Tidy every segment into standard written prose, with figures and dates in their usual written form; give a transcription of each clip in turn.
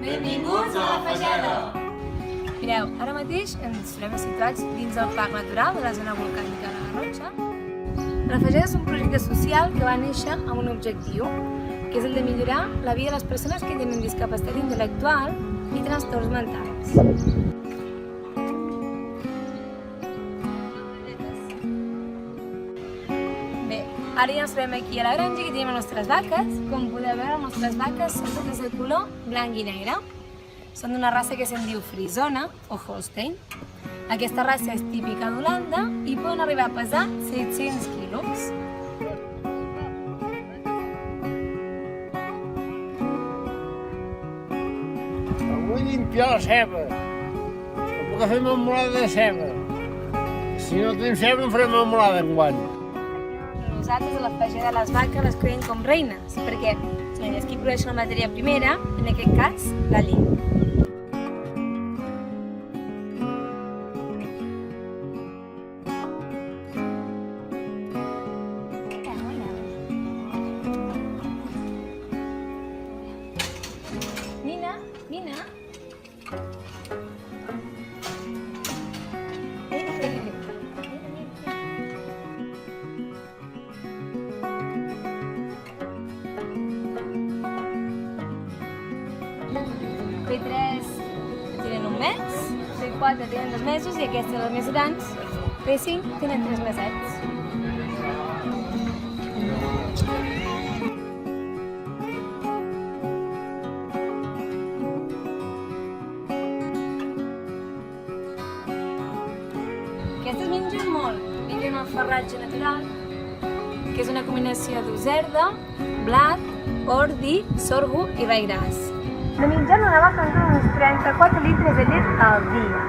Benvinguts a la Fageda! Mireu, ara mateix ens trobem situats dins del Parc Natural de la zona volcànica de la Garrotxa. La Fageda és un projecte social que va néixer amb un objectiu, que és el de millorar la vida de les persones que tenen discapacitat intel·lectual i trastorns mentals. Bé, ara ja ens trobem aquí a la granja, que tenim les nostres vaques. Com podeu veure, les nostres vaques són totes de color blanc i negre. Són d'una raça que se'n diu Frisona o Holstein. Aquesta raça és típica d'Holanda i poden arribar a pesar 700 quilos. Vull limpiar la ceba. No puc fer marmelada de ceba. Si no tenim ceba no farem marmelada enguany. Nosaltres a la Fageda de les vaques les creiem com reines, perquè és qui produeix la matèria primera, en aquest cas, la llet. Nina, Nina. P3 tenen un mes, P4 tenen 2 mesos i aquestes, les més grans, P5 tenen 3 mesets. Aquestes mengen molt, mengen el farratge natural, que és una combinació d'userda, blat, ordi, sorgo i rai gras. De mitjana una vaca ens dona uns 34 litres de llet al dia.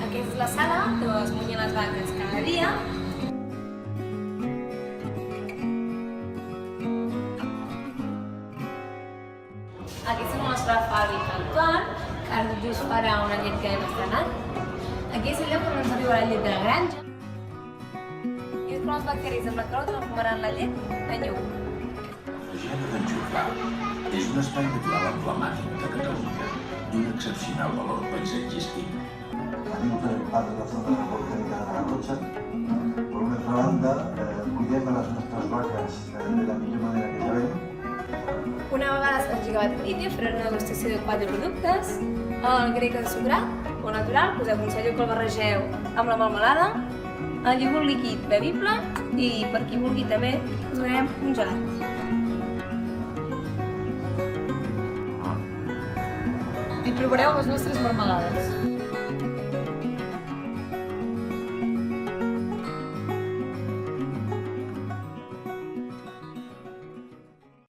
Aquesta és la sala que es munyen les vaques cada dia. Aquesta és la nostra fàbrica actual, que ara just farà una llet que hem estrenat. Aquí és el lloc on ens arriba la llet de la granja. I després els bacteris amb la calor transformaran la llet en iogurt. La Fageda d'en Jordà és un espai natural emblemàtic de Catalunya, d'un excepcional valor paisatgístic. Venim del parc de la zona volcànica de la Garrotxa. Per una altra banda, cuidem a les nostres vaques de la millor manera que sabem. Una vegada s'ha engegat el vídeo, farem una degustació de 4 productes. El grec ensucrat o natural, us aconsello que el barregeu amb la melmelada, el iogurt líquid bevible i per qui vulgui també us donarem un gelat. I provareu les nostres marmelades.